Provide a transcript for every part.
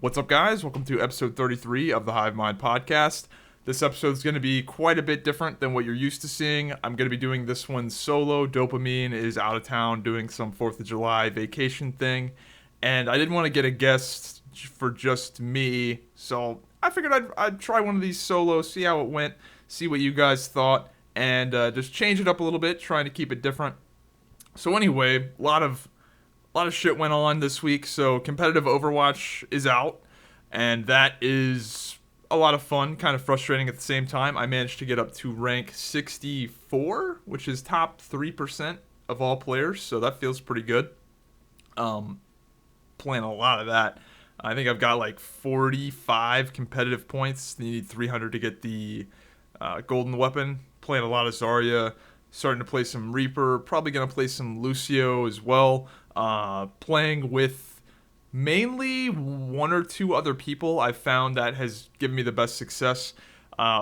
What's up, guys? Welcome to episode 33 of the Hive podcast. This episode is going to be quite a bit different than what you're used to seeing. I'm going to be doing this one solo. Dopamine is out of town doing some 4th of July vacation thing, and I didn't want to get a guest for just me, so I figured I'd try one of these solos, see how it went, see what you guys thought, and just change it up a little bit, trying to keep it different. So anyway, a lot of shit went on this week. So competitive Overwatch is out, and that is a lot of fun, kind of frustrating at the same time. I managed to get up to rank 64, which is top 3% of all players, so that feels pretty good. Playing a lot of that. I think I've got like 45 competitive points. You need 300 to get the golden weapon. Playing a lot of Zarya, starting to play some Reaper, probably going to play some Lucio as well. Playing with mainly one or two other people I've found that has given me the best success.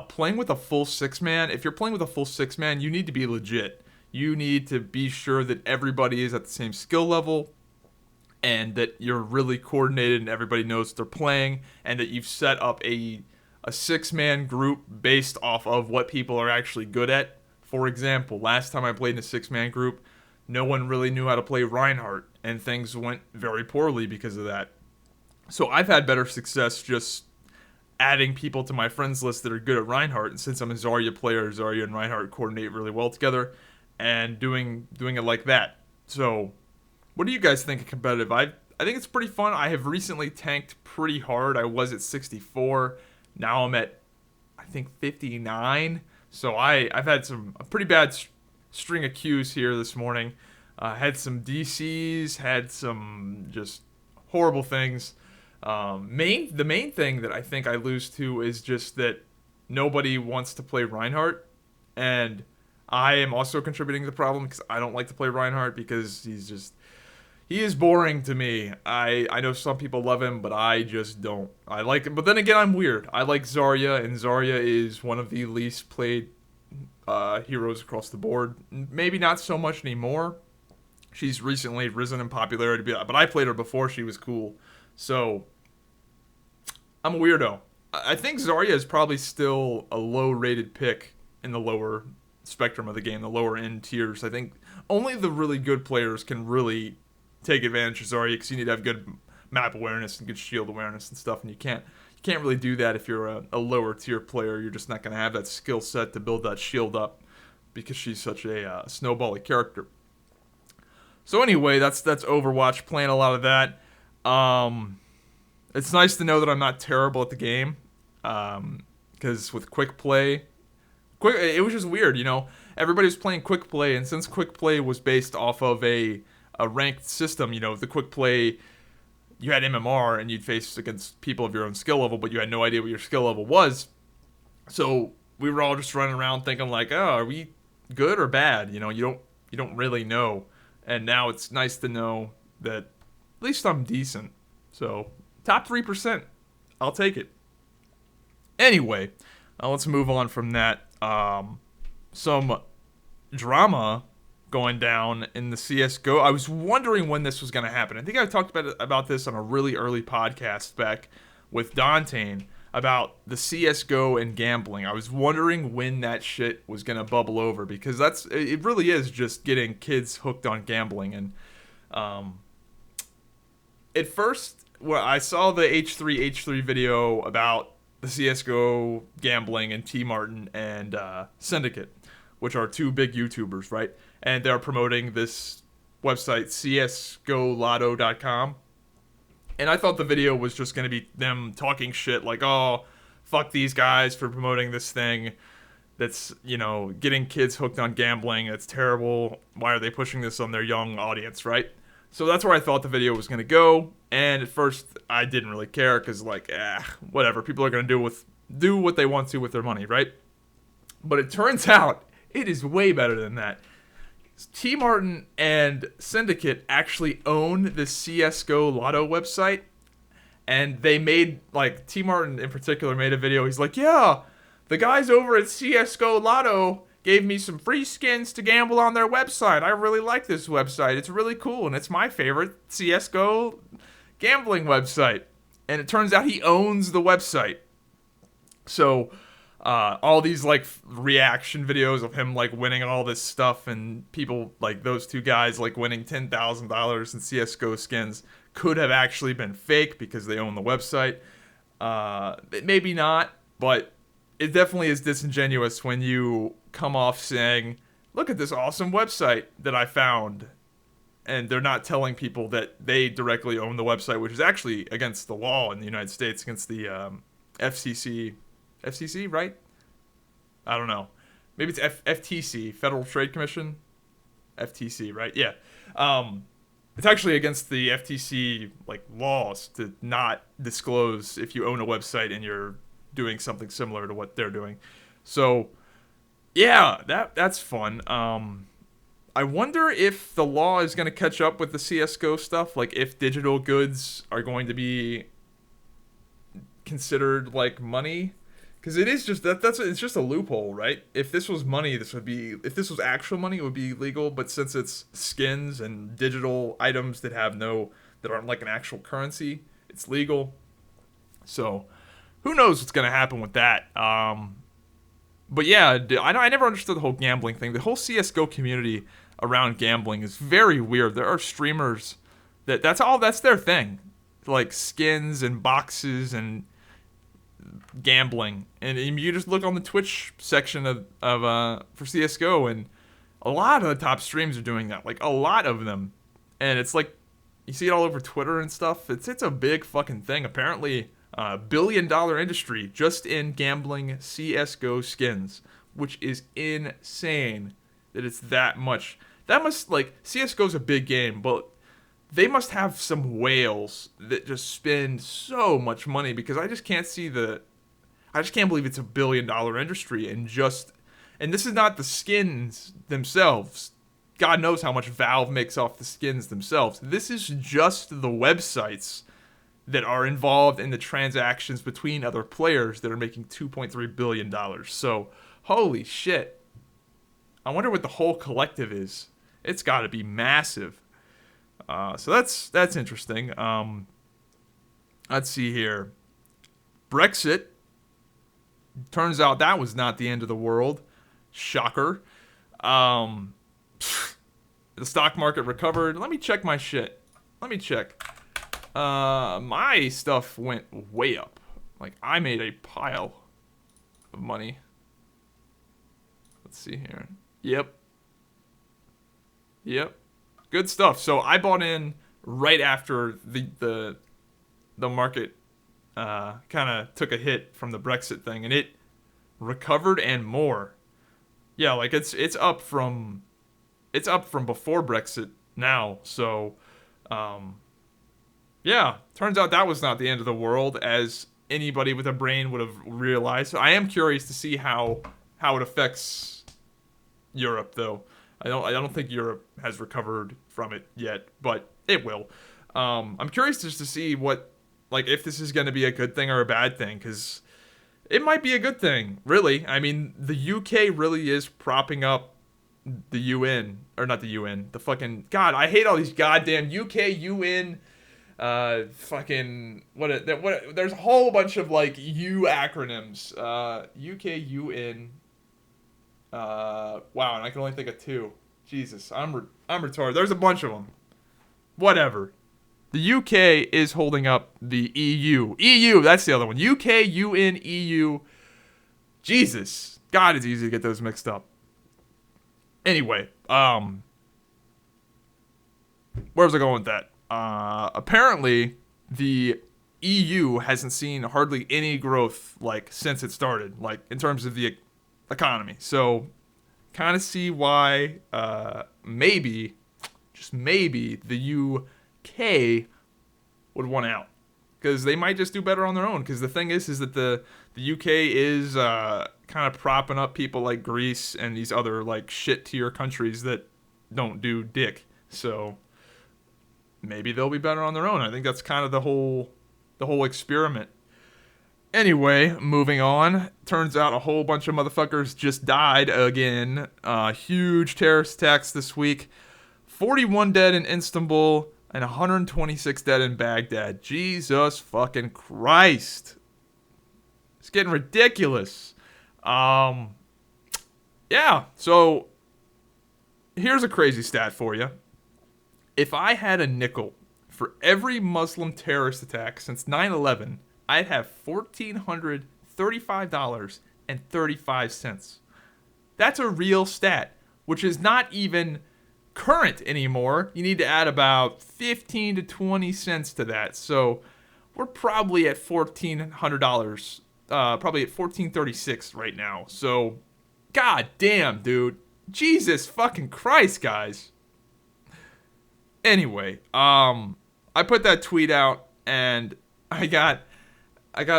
Playing with a full 6-man. If you're playing with a full 6-man, you need to be legit. You need to be sure that everybody is at the same skill level and that you're really coordinated and everybody knows what they're playing and that you've set up a 6-man group based off of what people are actually good at. For example, last time I played in a 6-man group, no one really knew how to play Reinhardt, and things went very poorly because of that. So I've had better success just adding people to my friends list that are good at Reinhardt, and since I'm a Zarya player, Zarya and Reinhardt coordinate really well together, and doing it like that. So, what do you guys think of competitive? I think it's pretty fun. I have recently tanked pretty hard. I was at 64. Now I'm at, I think, 59. So I've had a pretty bad string of Qs here this morning. Had some DCs, had some just horrible things. The main thing that I think I lose to is just that nobody wants to play Reinhardt, and I am also contributing to the problem because I don't like to play Reinhardt because he is boring to me. I know some people love him, but I just don't. I like him, but then again, I'm weird. I like Zarya, and Zarya is one of the least played heroes across the board. Maybe not so much anymore. She's recently risen in popularity, but I played her before she was cool. So, I'm a weirdo. I think Zarya is probably still a low-rated pick in the lower spectrum of the game, the lower-end tiers. I think only the really good players can really take advantage of Zarya because you need to have good map awareness and good shield awareness and stuff, and you can't really do that if you're a lower tier player. You're just not going to have that skill set to build that shield up because she's such a snowbally character. So anyway, that's Overwatch, playing a lot of that. It's nice to know that I'm not terrible at the game, because with quick play, it was just weird, Everybody was playing quick play, and since quick play was based off of a ranked system, the quick play, you had MMR and you'd face against people of your own skill level, but you had no idea what your skill level was. So we were all just running around thinking like, oh, are we good or bad? You don't really know. And now it's nice to know that at least I'm decent. So top 3%, I'll take it. Anyway, let's move on from that. Some drama going down in the CSGO. I was wondering when this was going to happen. I think I talked about this on a really early podcast back with Dante about the CSGO and gambling. I was wondering when that shit was going to bubble over because it really is just getting kids hooked on gambling. And at first, I saw the H3 video about the CSGO gambling and Tmartn and Syndicate, which are two big YouTubers, right? And they're promoting this website, CSGOLotto.com. And I thought the video was just going to be them talking shit like, oh, fuck these guys for promoting this thing that's, getting kids hooked on gambling. It's terrible. Why are they pushing this on their young audience, right? So that's where I thought the video was going to go. And at first, I didn't really care because, whatever. People are going to do what they want to with their money, right? But it turns out it is way better than that. Tmartn and Syndicate actually own the CSGO Lotto website, and they made, Tmartn in particular made a video. He's like, yeah, the guys over at CSGO Lotto gave me some free skins to gamble on their website. I really like this website. It's really cool, and it's my favorite CSGO gambling website. and it turns out he owns the website. So all these like reaction videos of him like winning all this stuff, and people like those two guys like winning $10,000 in CSGO skins could have actually been fake because they own the website. Maybe not, but it definitely is disingenuous when you come off saying, look at this awesome website that I found, and they're not telling people that they directly own the website, which is actually against the law in the United States, against the FCC, right? I don't know. Maybe it's FTC, Federal Trade Commission. FTC, right? Yeah. It's actually against the FTC like laws to not disclose if you own a website and you're doing something similar to what they're doing. So, yeah, that's fun. I wonder if the law is going to catch up with the CSGO stuff, like if digital goods are going to be considered like money, because it is just it's just a loophole, right? If this was money, if this was actual money, it would be legal, but since it's skins and digital items that aren't like an actual currency, it's legal. So, who knows what's going to happen with that? But yeah, I never understood the whole gambling thing. The whole CSGO community around gambling is very weird. There are streamers that's their thing, like skins and boxes and gambling. And you just look on the Twitch section of for CSGO, and a lot of the top streams are doing that. Like a lot of them, and it's like you see it all over Twitter and stuff. It's a big fucking thing. Apparently, $1 billion industry just in gambling CSGO skins, which is insane that it's that much. That must, like, CSGO's a big game, but they must have some whales that just spend so much money, because I just can't believe it's $1 billion industry, and this is not the skins themselves. God knows how much Valve makes off the skins themselves. This is just the websites that are involved in the transactions between other players that are making $2.3 billion. So, holy shit. I wonder what the whole collective is. It's got to be massive. So that's interesting. Let's see here. Brexit. Turns out that was not the end of the world. Shocker. The stock market recovered. Let me check my shit. My stuff went way up. Like, I made a pile of money. Let's see here. Yep. Good stuff. So I bought in right after the market kind of took a hit from the Brexit thing, and it recovered and more. Yeah, like it's up from before Brexit now. So yeah, turns out that was not the end of the world, as anybody with a brain would have realized. So I am curious to see how it affects Europe, though. I don't think Europe has recovered from it yet, but it will. I'm curious just to see if this is going to be a good thing or a bad thing, because it might be a good thing, really. I mean, the UK really is propping up the UN, or not the UN, the fucking, God, I hate all these goddamn UK, UN, there's a whole bunch of, like, U acronyms, UK, UN, wow, and I can only think of two. Jesus, I'm retarded. There's a bunch of them. Whatever. The UK is holding up the EU. EU, that's the other one. UK, UN, EU. Jesus. God, it's easy to get those mixed up. Anyway, where was I going with that? Apparently, the EU hasn't seen hardly any growth, like, since it started, like, in terms of the economy. So, kind of see why, maybe, just maybe, the UK would want out. Because they might just do better on their own. Because the thing is that the UK is kind of propping up people like Greece and these other, like, shit-tier countries that don't do dick. So, maybe they'll be better on their own. I think that's kind of the whole experiment. Anyway, moving on. Turns out a whole bunch of motherfuckers just died again. Huge terrorist attacks this week. 41 dead in Istanbul. and 126 dead in Baghdad. Jesus fucking Christ. It's getting ridiculous. Yeah, so here's a crazy stat for you. If I had a nickel for every Muslim terrorist attack since 9/11, I'd have $1,435.35. That's a real stat, which is not even current anymore. You need to add about 15 to 20 cents to that. So we're probably at $1,400, probably at $1,436 right now. So, god damn, dude. Jesus fucking Christ, guys. Anyway, I put that tweet out and I got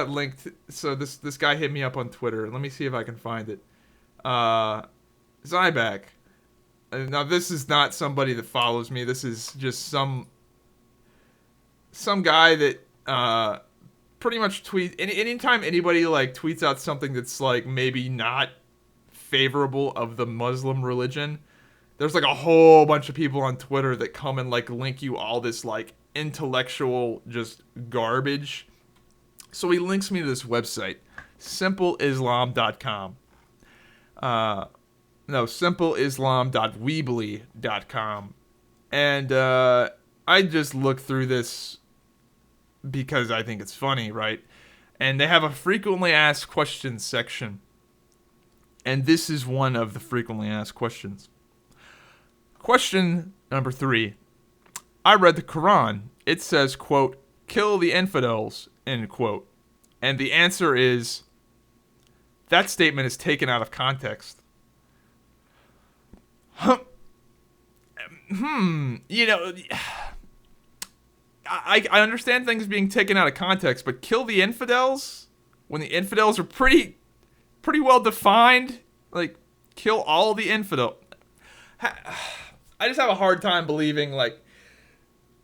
linked. So this guy hit me up on Twitter. Let me see if I can find it. Zybak. Now this is not somebody that follows me. This is just some guy that pretty much tweets. Anytime anybody like tweets out something that's like maybe not favorable of the Muslim religion, there's like a whole bunch of people on Twitter that come and like link you all this like intellectual just garbage. So he links me to this website, simpleislam.com. simpleislam.weebly.com. And I just looked through this because I think it's funny, right? And they have a frequently asked questions section. And this is one of the frequently asked questions. Question number 3. I read the Quran. It says, quote, kill the infidels, end quote. And the answer is, that statement is taken out of context. You know, I understand things being taken out of context, but kill the infidels? When the infidels are pretty well defined? Like, kill all the infidels. I just have a hard time believing, like,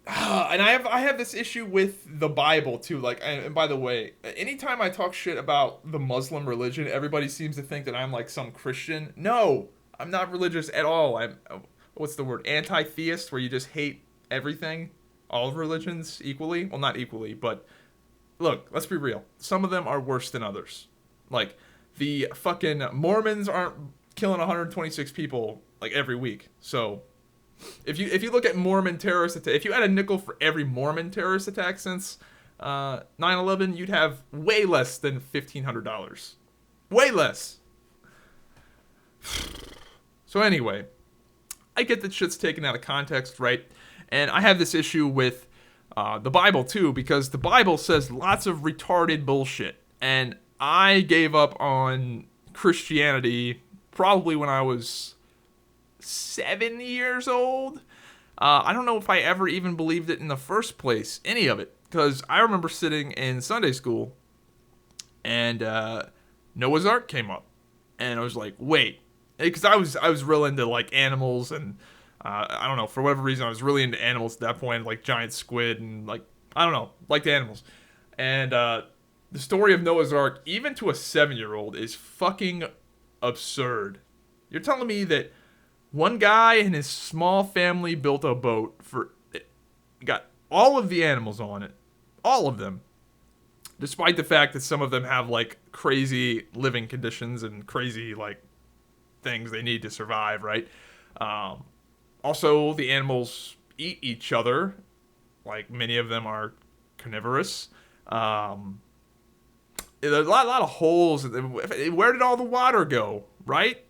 and I have this issue with the Bible too. Like, and by the way, anytime I talk shit about the Muslim religion, everybody seems to think that I'm like some Christian. No, I'm not religious at all. I'm, what's the word? Anti-theist, where you just hate everything, all religions equally. Well, not equally, but look, let's be real. Some of them are worse than others. Like, the fucking Mormons aren't killing 126 people like every week. So if you look at Mormon terrorist attack, if you had a nickel for every Mormon terrorist attack since 9/11, you'd have way less than $1,500. Way less. So anyway, I get that shit's taken out of context, right? And I have this issue with the Bible too, because the Bible says lots of retarded bullshit. And I gave up on Christianity probably when I was 7 years old. I don't know if I ever even believed it in the first place, any of it, because I remember sitting in Sunday school and Noah's Ark came up, and I was like, wait, because I was real into like animals, and I don't know, for whatever reason I was really into animals at that point, like giant squid and like, I don't know, liked animals. And the story of Noah's Ark, even to a 7-year-old, is fucking absurd. You're telling me that one guy and his small family built a boat got all of the animals on it, all of them, despite the fact that some of them have like crazy living conditions and crazy like things they need to survive, right? Also, the animals eat each other, like many of them are carnivorous. There's a lot of holes. Where did all the water go, right?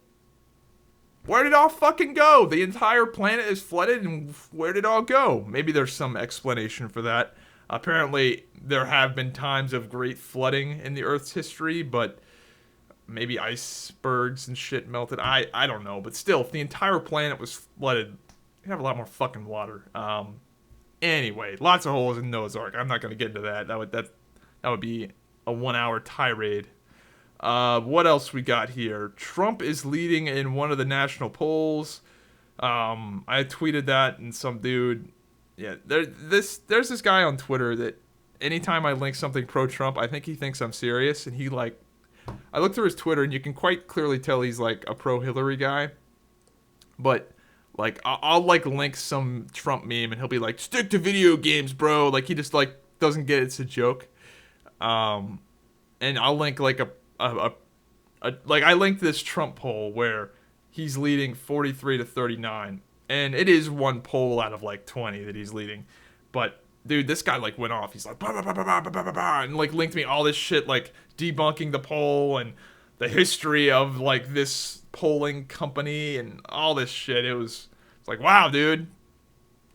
Where did it all fucking go? The entire planet is flooded, and where did it all go? Maybe there's some explanation for that. Apparently, there have been times of great flooding in the Earth's history, but maybe icebergs and shit melted. I don't know, but still, if the entire planet was flooded, you'd have a lot more fucking water. Anyway, lots of holes in Noah's Ark. I'm not going to get into that. That would be a 1-hour tirade. What else we got here? Trump is leading in one of the national polls. I tweeted that, and some dude, yeah, there's this guy on Twitter that anytime I link something pro-Trump, I think he thinks I'm serious, and he like, I look through his Twitter, and you can quite clearly tell he's like a pro-Hillary guy. But Like I'll like link some Trump meme and he'll be like, "Stick to video games, bro." Like he just like doesn't get it's a joke. Um, and I'll link like like I linked this Trump poll where he's leading 43 to 39, and it is one poll out of like 20 that he's leading. But dude, this guy like went off. He's like bah, bah, bah, bah, bah, bah, bah, bah, and like linked me all this shit like debunking the poll and the history of like this polling company and all this shit. It's like wow, dude.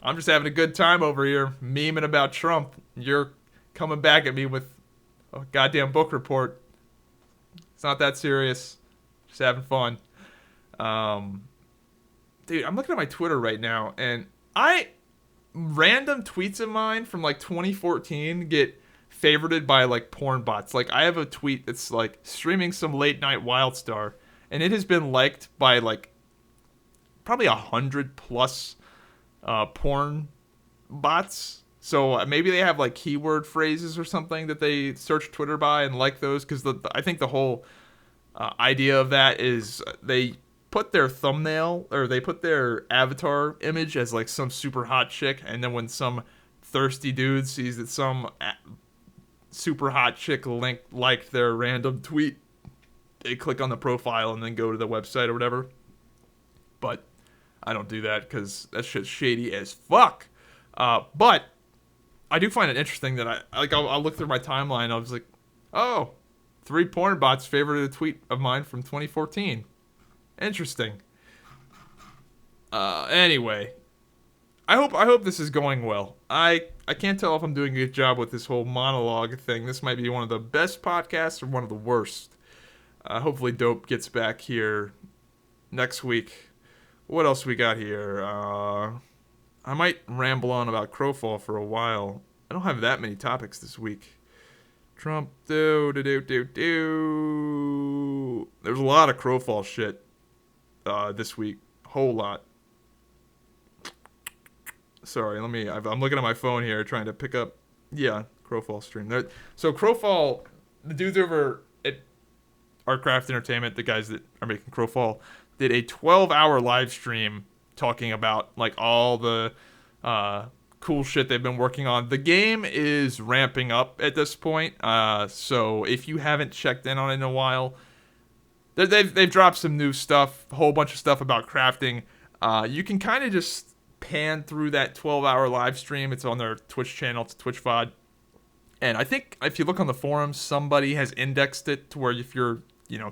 I'm just having a good time over here memeing about Trump. You're coming back at me with a goddamn book report. It's not that serious. Just having fun. Um, Dude, I'm looking at my Twitter right now, and random tweets of mine from like 2014 get favorited by like porn bots. Like I have a tweet that's like streaming some late night Wildstar, and it has been liked by like probably 100+ porn bots. So maybe they have like keyword phrases or something that they search Twitter by and like those because I think the whole idea of that is they put their thumbnail or they put their avatar image as like some super hot chick, and then when some thirsty dude sees that some super hot chick liked their random tweet, they click on the profile and then go to the website or whatever. But I don't do that because that shit's shady as fuck. But I do find it interesting that I'll look through my timeline. I was like, oh, 3 porn bots favorited a tweet of mine from 2014. Interesting. Anyway, I hope this is going well. I can't tell if I'm doing a good job with this whole monologue thing. This might be one of the best podcasts or one of the worst. Hopefully, Dope gets back here next week. What else we got here? I might ramble on about Crowfall for a while. I don't have that many topics this week. Trump, There's a lot of Crowfall shit this week. Whole lot. Sorry, I'm looking at my phone here trying to pick up. Yeah, Crowfall stream. So Crowfall, the dudes over at Artcraft Entertainment, the guys that are making Crowfall, did a 12-hour live stream talking about like all the cool shit they've been working on. The game is ramping up at this point, so if you haven't checked in on it in a while, they've dropped some new stuff, a whole bunch of stuff about crafting. You can kind of just pan through that 12-hour live stream. It's on their Twitch channel. It's Twitch VOD. And I think if you look on the forums, somebody has indexed it to where if you're,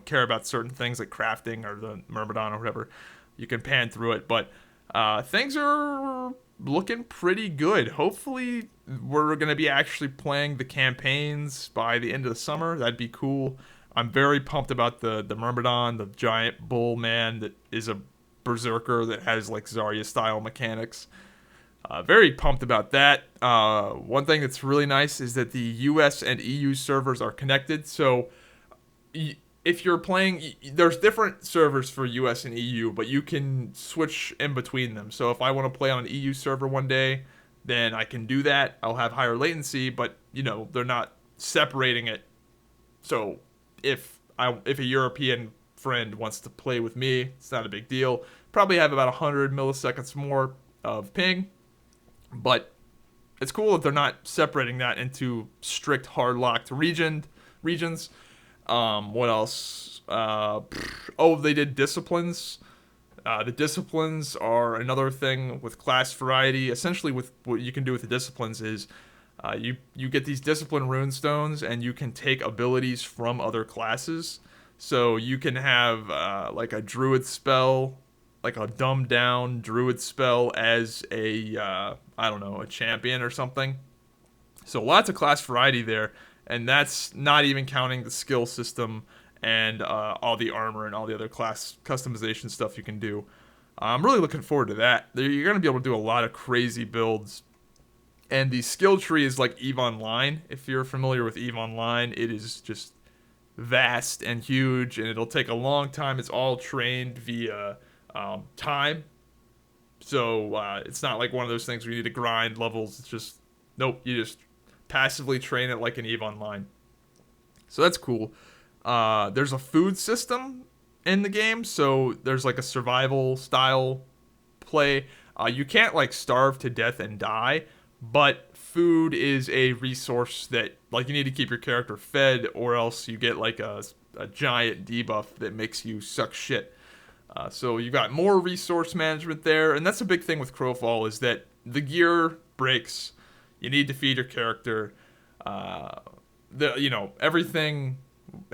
care about certain things like crafting or the Myrmidon or whatever, you can pan through it. But things are looking pretty good. Hopefully, we're going to be actually playing the campaigns by the end of the summer. That'd be cool. I'm very pumped about the Myrmidon, the giant bull man that is a berserker that has like Zarya style mechanics. Very pumped about that. One thing that's really nice is that the US and EU servers are connected. So if you're playing, there's different servers for US and EU, but you can switch in between them. So if I want to play on an EU server one day, then I can do that. I'll have higher latency, but they're not separating it. So if a European friend wants to play with me, it's not a big deal. Probably have about 100 milliseconds more of ping, but it's cool that they're not separating that into strict hard locked regions. What else? They did disciplines. The disciplines are another thing with class variety. Essentially, with what you can do with the disciplines is you get these discipline rune stones, and you can take abilities from other classes. So you can have like a druid spell, like a dumbed down druid spell as a champion or something. So lots of class variety there, and that's not even counting the skill system and all the armor and all the other class customization stuff you can do. I'm really looking forward to that. You're going to be able to do a lot of crazy builds. And the skill tree is like EVE Online. If you're familiar with EVE Online, it is just vast and huge, and it'll take a long time. It's all trained via time. So it's not like one of those things where you need to grind levels. It's just, nope, you just passively train it like an EVE Online. So that's cool. There's a food system in the game, so there's like a survival style play. You can't like starve to death and die, but food is a resource that like you need to keep your character fed, or else you get like a giant debuff that makes you suck shit. So you got more resource management there, and that's a big thing with Crowfall is that the gear breaks. You need to feed your character. Everything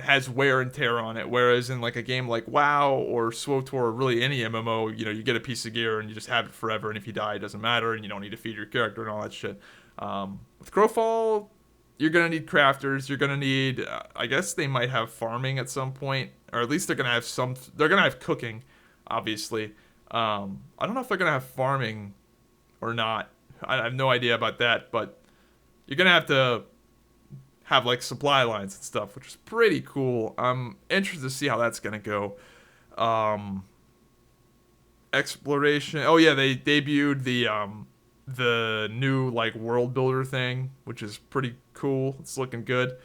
has wear and tear on it. Whereas in like a game like WoW or SWTOR or really any MMO, you get a piece of gear and you just have it forever, and if you die, it doesn't matter, and you don't need to feed your character and all that shit. With Crowfall, you're gonna need crafters. You're gonna need, I guess they might have farming at some point, or at least they're gonna have some. They're gonna have cooking, obviously. I don't know if they're gonna have farming or not. I have no idea about that, but you're gonna have like supply lines and stuff, which is pretty cool. I'm interested to see how that's gonna go. Exploration. Oh yeah, they debuted the new like world builder thing, which is pretty cool. It's looking good.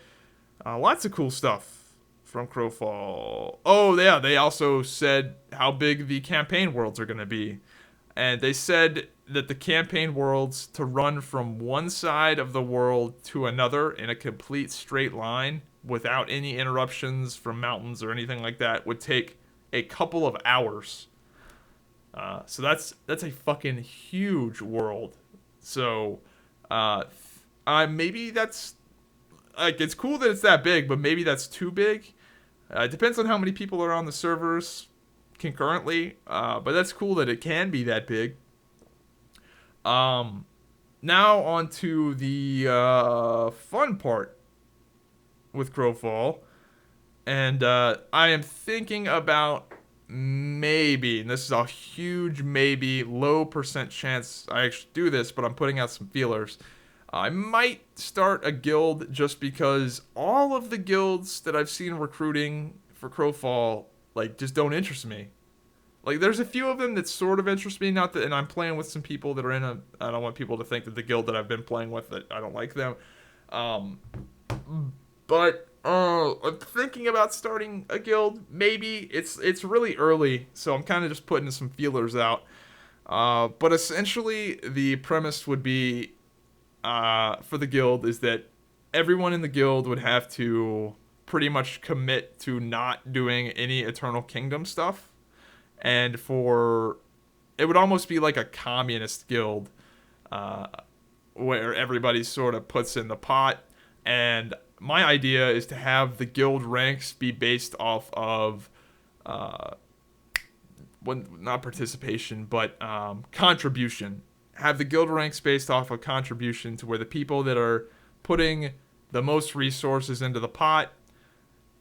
Lots of cool stuff from Crowfall. Oh yeah, they also said how big the campaign worlds are gonna be, and they said that the campaign worlds to run from one side of the world to another in a complete straight line without any interruptions from mountains or anything like that would take a couple of hours. So that's a fucking huge world. So maybe that's like, it's cool that it's that big, but maybe that's too big. It depends on how many people are on the servers concurrently. But that's cool that it can be that big. Now on to the fun part with Crowfall, and I am thinking about maybe, and this is a huge maybe, low percent chance I actually do this, but I'm putting out some feelers. I might start a guild just because all of the guilds that I've seen recruiting for Crowfall like just don't interest me. Like, there's a few of them that sort of interest me, not that, and I'm playing with some people that are in I don't want people to think that the guild that I've been playing with, that I don't like them. But I'm thinking about starting a guild. Maybe it's really early, so I'm kind of just putting some feelers out. But essentially, the premise would be for the guild is that everyone in the guild would have to pretty much commit to not doing any Eternal Kingdom stuff. And it would almost be like a communist guild, where everybody sort of puts in the pot. And my idea is to have the guild ranks be based off of, not participation, but contribution. Have the guild ranks based off of contribution, to where the people that are putting the most resources into the pot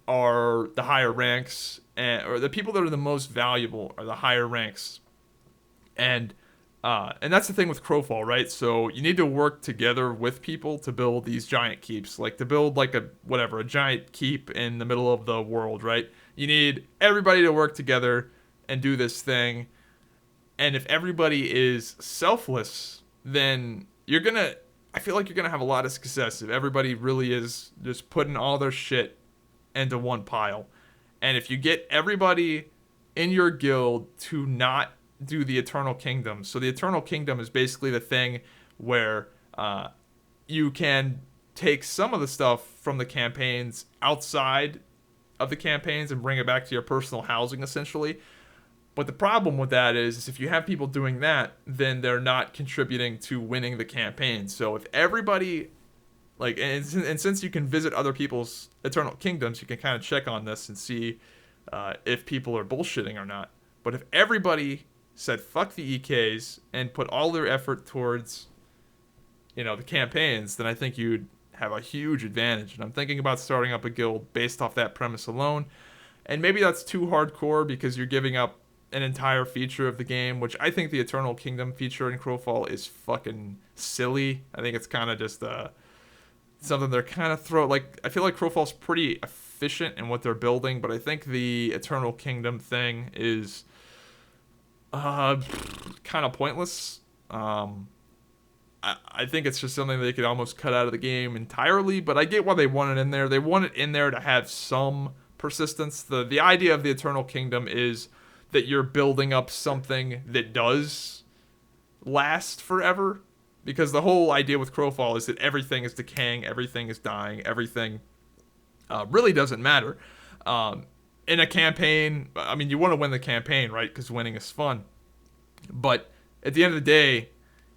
are the higher ranks, or the people that are the most valuable are the higher ranks. And that's the thing with Crowfall, right? So you need to work together with people to build these giant keeps, like to build like a giant keep in the middle of the world, right? You need everybody to work together and do this thing. And if everybody is selfless, then I feel like you're gonna have a lot of success if everybody really is just putting all their shit into one pile. And if you get everybody in your guild to not do the Eternal Kingdom, so the Eternal Kingdom is basically the thing where you can take some of the stuff from the campaigns outside of the campaigns and bring it back to your personal housing, essentially. But the problem with that is if you have people doing that, then they're not contributing to winning the campaign. So if everybody, like, and since you can visit other people's Eternal Kingdoms, you can kind of check on this and see if people are bullshitting or not. But if everybody said fuck the EKs and put all their effort towards, the campaigns, then I think you'd have a huge advantage. And I'm thinking about starting up a guild based off that premise alone. And maybe that's too hardcore because you're giving up an entire feature of the game, which I think the Eternal Kingdom feature in Crowfall is fucking silly. I think it's kind of just something they're kind of I feel like Crowfall's pretty efficient in what they're building, but I think the Eternal Kingdom thing is kind of pointless. I think it's just something they could almost cut out of the game entirely, but I get why they want it in there. They want it in there to have some persistence. The idea of the Eternal Kingdom is that you're building up something that does last forever, because the whole idea with Crowfall is that everything is decaying, everything is dying, everything really doesn't matter. In a campaign, I mean, you want to win the campaign, right? Because winning is fun. But at the end of the day,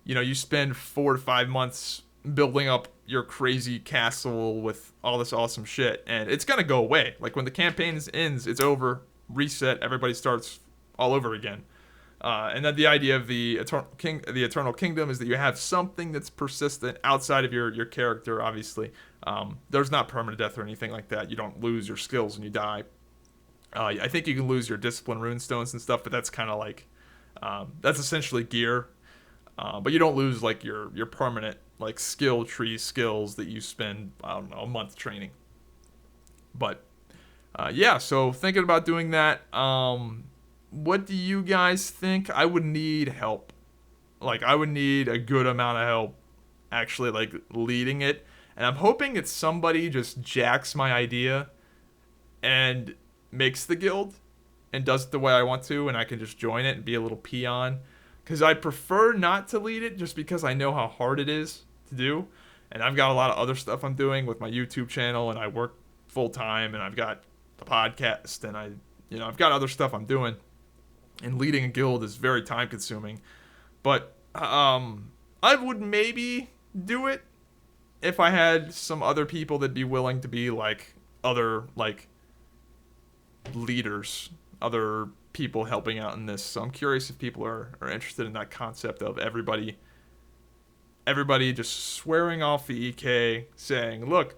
you spend 4 to 5 months building up your crazy castle with all this awesome shit, and it's gonna go away. Like when the campaign ends, it's over, reset, everybody starts all over again. And then the idea of the Eternal Kingdom is that you have something that's persistent outside of your character. Obviously, there's not permanent death or anything like that. You don't lose your skills when you die. I think you can lose your discipline runestones and stuff, but that's kind of like that's essentially gear. But you don't lose like your permanent like skill tree skills that you spend, I don't know, a month training. But yeah, so thinking about doing that. What do you guys think? I would need help. Like I would need a good amount of help actually like leading it. And I'm hoping that somebody just jacks my idea and makes the guild and does it the way I want to, and I can just join it and be a little peon. Because I prefer not to lead it just because I know how hard it is to do. And I've got a lot of other stuff I'm doing with my YouTube channel, and I work full time, and I've got the podcast, and I've got other stuff I'm doing. And leading a guild is very time consuming. But I would maybe do it if I had some other people that'd be willing to be like other like leaders, other people helping out in this. So I'm curious if people are interested in that concept of everybody just swearing off the EK, saying, look,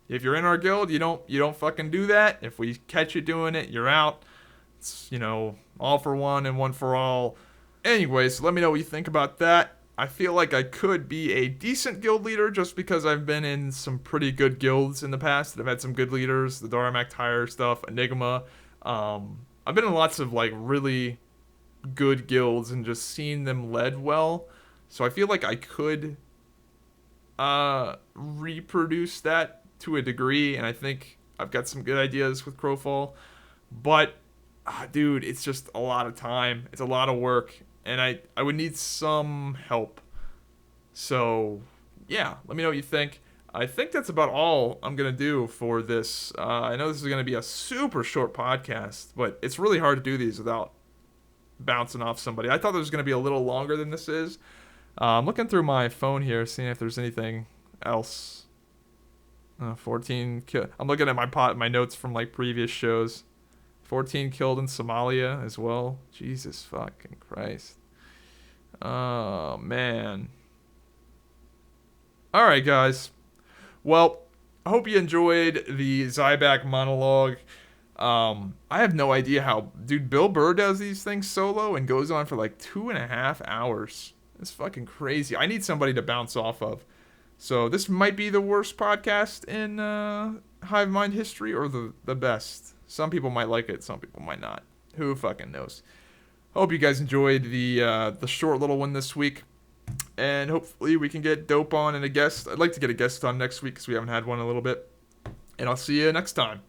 if you're in our guild, you don't fucking do that. If we catch you doing it, you're out. It's, all for one and one for all. Anyways, let me know what you think about that. I feel like I could be a decent guild leader just because I've been in some pretty good guilds in the past that have had some good leaders. The Dharmak Tire stuff, Enigma. I've been in lots of like really good guilds and just seen them led well. So I feel like I could reproduce that to a degree, and I think I've got some good ideas with Crowfall. But dude, it's just a lot of time. It's a lot of work, and I would need some help. So yeah, let me know what you think. I think that's about all I'm going to do for this. I know this is going to be a super short podcast, but it's really hard to do these without bouncing off somebody. I thought it was going to be a little longer than this is. I'm looking through my phone here, seeing if there's anything else. 14 I'm looking at my notes from like previous shows. 14 killed in Somalia as well. Jesus fucking Christ. Oh, man. All right, guys. Well, I hope you enjoyed the Zybak monologue. I have no idea how... Dude, Bill Burr does these things solo and goes on for like 2.5 hours. It's fucking crazy. I need somebody to bounce off of. So this might be the worst podcast in Hive Mind history, or the best. Some people might like it, some people might not. Who fucking knows? Hope you guys enjoyed the short little one this week. And hopefully we can get Dope on and a guest. I'd like to get a guest on next week because we haven't had one in a little bit. And I'll see you next time.